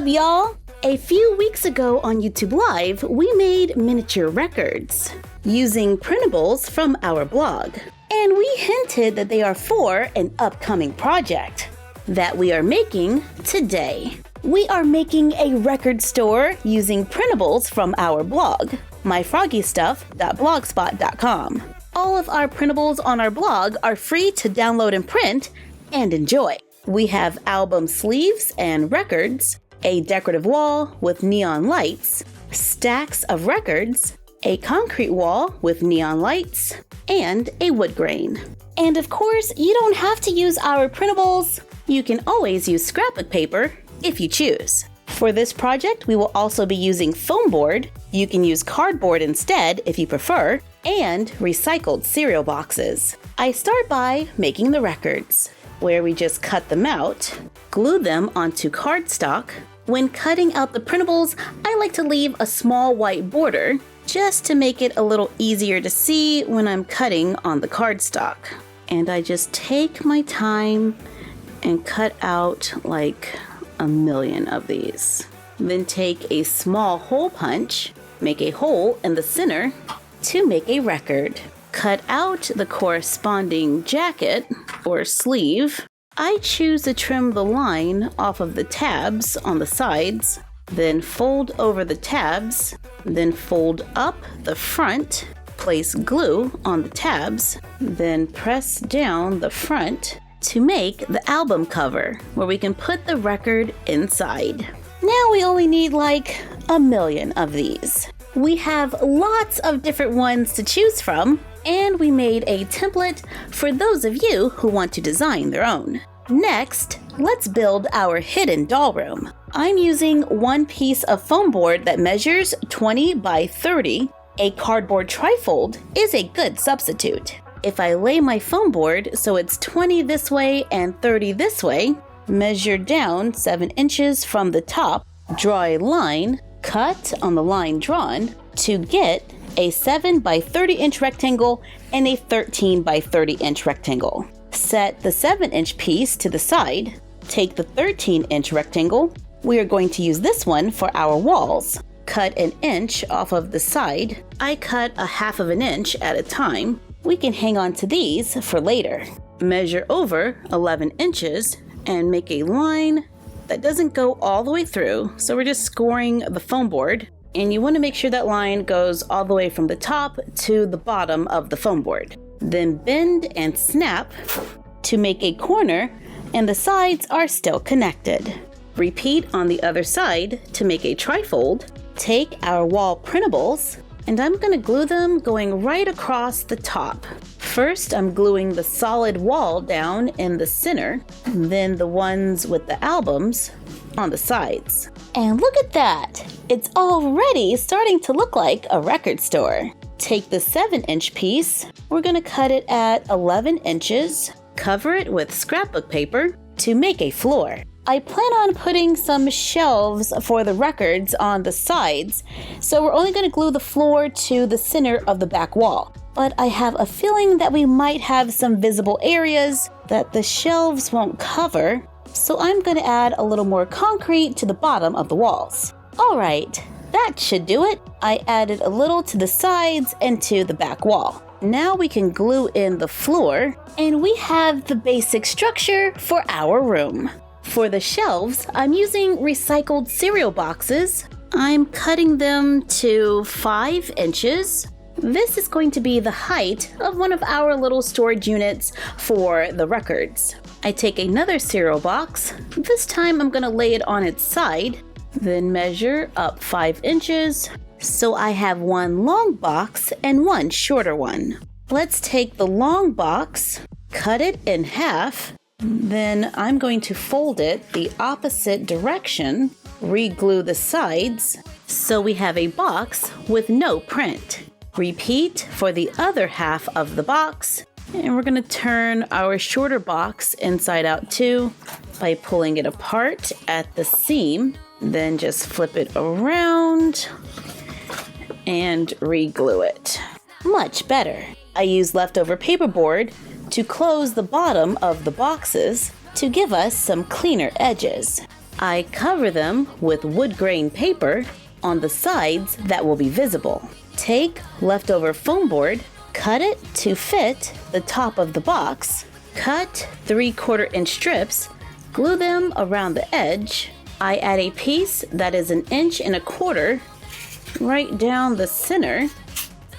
up, y'all? A few weeks ago on YouTube Live, we made miniature records using printables from our blog. And we hinted that they are for an upcoming project that we are making today. We are making a record store using printables from our blog, myfroggystuff.blogspot.com. All of our printables on our blog are free to download and print and enjoy. We have album sleeves and records, a decorative wall with neon lights, stacks of records, a concrete wall with neon lights, and a wood grain. And of course, you don't have to use our printables. You can always use scrapbook paper if you choose. For this project, we will also be using foam board. You can use cardboard instead if you prefer, and recycled cereal boxes. I start by making the records, where we just cut them out, glue them onto cardstock. When cutting out the printables, I like to leave a small white border just to make it a little easier to see when I'm cutting on the cardstock. And I just take my time and cut out like a million of these. Then take a small hole punch, make a hole in the center to make a record. Cut out the corresponding jacket or sleeve. I choose to trim the line off of the tabs on the sides, then fold over the tabs, then fold up the front, place glue on the tabs, then press down the front to make the album cover where we can put the record inside. Now we only need like a million of these. We have lots of different ones to choose from, and we made a template for those of you who want to design their own. Next, let's build our hidden doll room. I'm using one piece of foam board that measures 20 by 30. A cardboard trifold is a good substitute. If I lay my foam board so it's 20 this way and 30 this way, measure down 7 inches from the top, draw a line, cut on the line drawn to get a 7 by 30 inch rectangle and a 13 by 30 inch rectangle. Set the 7-inch piece to the side. Take the 13-inch rectangle. We are going to use this one for our walls. Cut an inch off of the side. I cut a half of an inch at a time. We can hang on to these for later. Measure over 11 inches and make a line that doesn't go all the way through, so we're just scoring the foam board. And you want to make sure that line goes all the way from the top to the bottom of the foam board. Then bend and snap to make a corner, and the sides are still connected. Repeat on the other side to make a trifold. Take our wall printables, and I'm going to glue them going right across the top. First, I'm gluing the solid wall down in the center, then the ones with the albums on the sides. And look at that! It's already starting to look like a record store. Take the 7-inch piece. We're going to cut it at 11 inches. Cover it with scrapbook paper to make a floor. I plan on putting some shelves for the records on the sides, so we're only going to glue the floor to the center of the back wall. But I have a feeling that we might have some visible areas that the shelves won't cover, so I'm going to add a little more concrete to the bottom of the walls. Alright, that should do it. I added a little to the sides and to the back wall. Now we can glue in the floor, and we have the basic structure for our room. For the shelves, I'm using recycled cereal boxes. I'm cutting them to 5 inches. This is going to be the height of one of our little storage units for the records. I take another cereal box. This time I'm going to lay it on its side, then measure up 5 inches. So I have one long box and one shorter one. Let's take the long box, cut it in half. Then I'm going to fold it the opposite direction, re-glue the sides, so we have a box with no print. Repeat for the other half of the box, and we're going to turn our shorter box inside out too by pulling it apart at the seam, then just flip it around and re-glue it. Much better. I use leftover paperboard to close the bottom of the boxes to give us some cleaner edges. I cover them with wood grain paper on the sides that will be visible. Take leftover foam board, cut it to fit the top of the box, cut 3/4 inch strips, glue them around the edge. I add a piece that is 1.25 inches right down the center.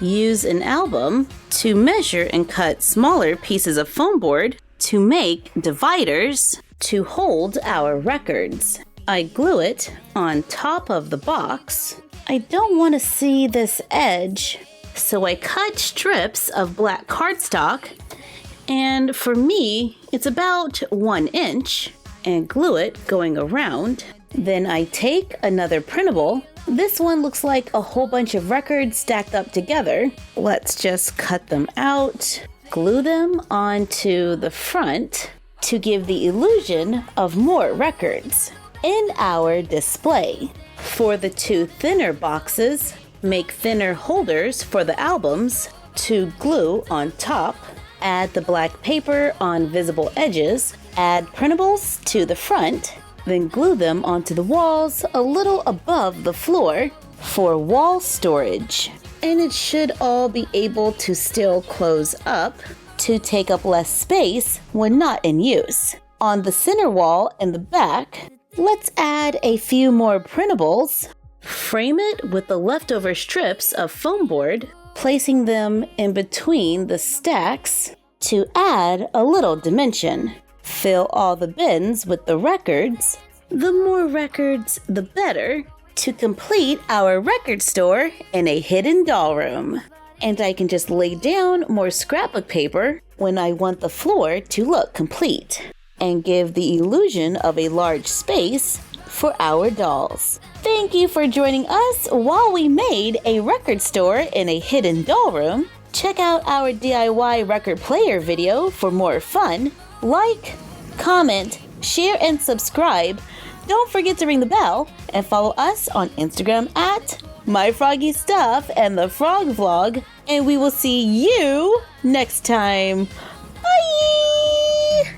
Use an album to measure and cut smaller pieces of foam board to make dividers to hold our records. I glue it on top of the box. I don't want to see this edge, so I cut strips of black cardstock, and for me, it's about 1 inch, and glue it going around. Then I take another printable. This one looks like a whole bunch of records stacked up together. Let's just cut them out, glue them onto the front to give the illusion of more records in our display. For the 2 thinner boxes, make thinner holders for the albums to glue on top. Add the black paper on visible edges. Add printables to the front. Then glue them onto the walls a little above the floor for wall storage. And it should all be able to still close up to take up less space when not in use. On the center wall in the back, let's add a few more printables. Frame it with the leftover strips of foam board, placing them in between the stacks to add a little dimension. Fill all the bins with the records. The more records, the better, to complete our record store in a hidden doll room. And I can just lay down more scrapbook paper when I want the floor to look complete and give the illusion of a large space for our dolls. Thank you for joining us while we made a record store in a hidden doll room. Check out our DIY record player video for more fun. Like, comment, share, and subscribe. Don't forget to ring the bell and follow us on Instagram at MyFroggyStuff and the Frog Vlog. And we will see you next time. Bye!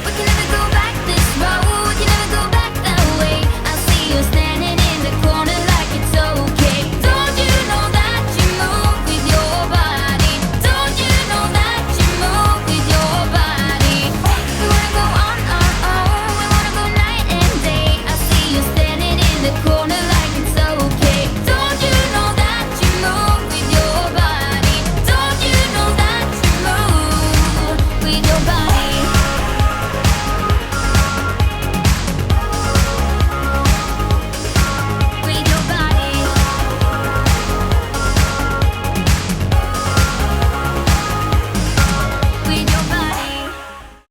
We can never go back this road, you never go back that way. I see you standing in the corner like it's okay. Don't you know that you move with your body? Don't you know that you move with your body? We wanna go on our own, we wanna go night and day. I see you standing in the corner like it's okay. Don't you know that you move with your body? Don't you know that you move with your body?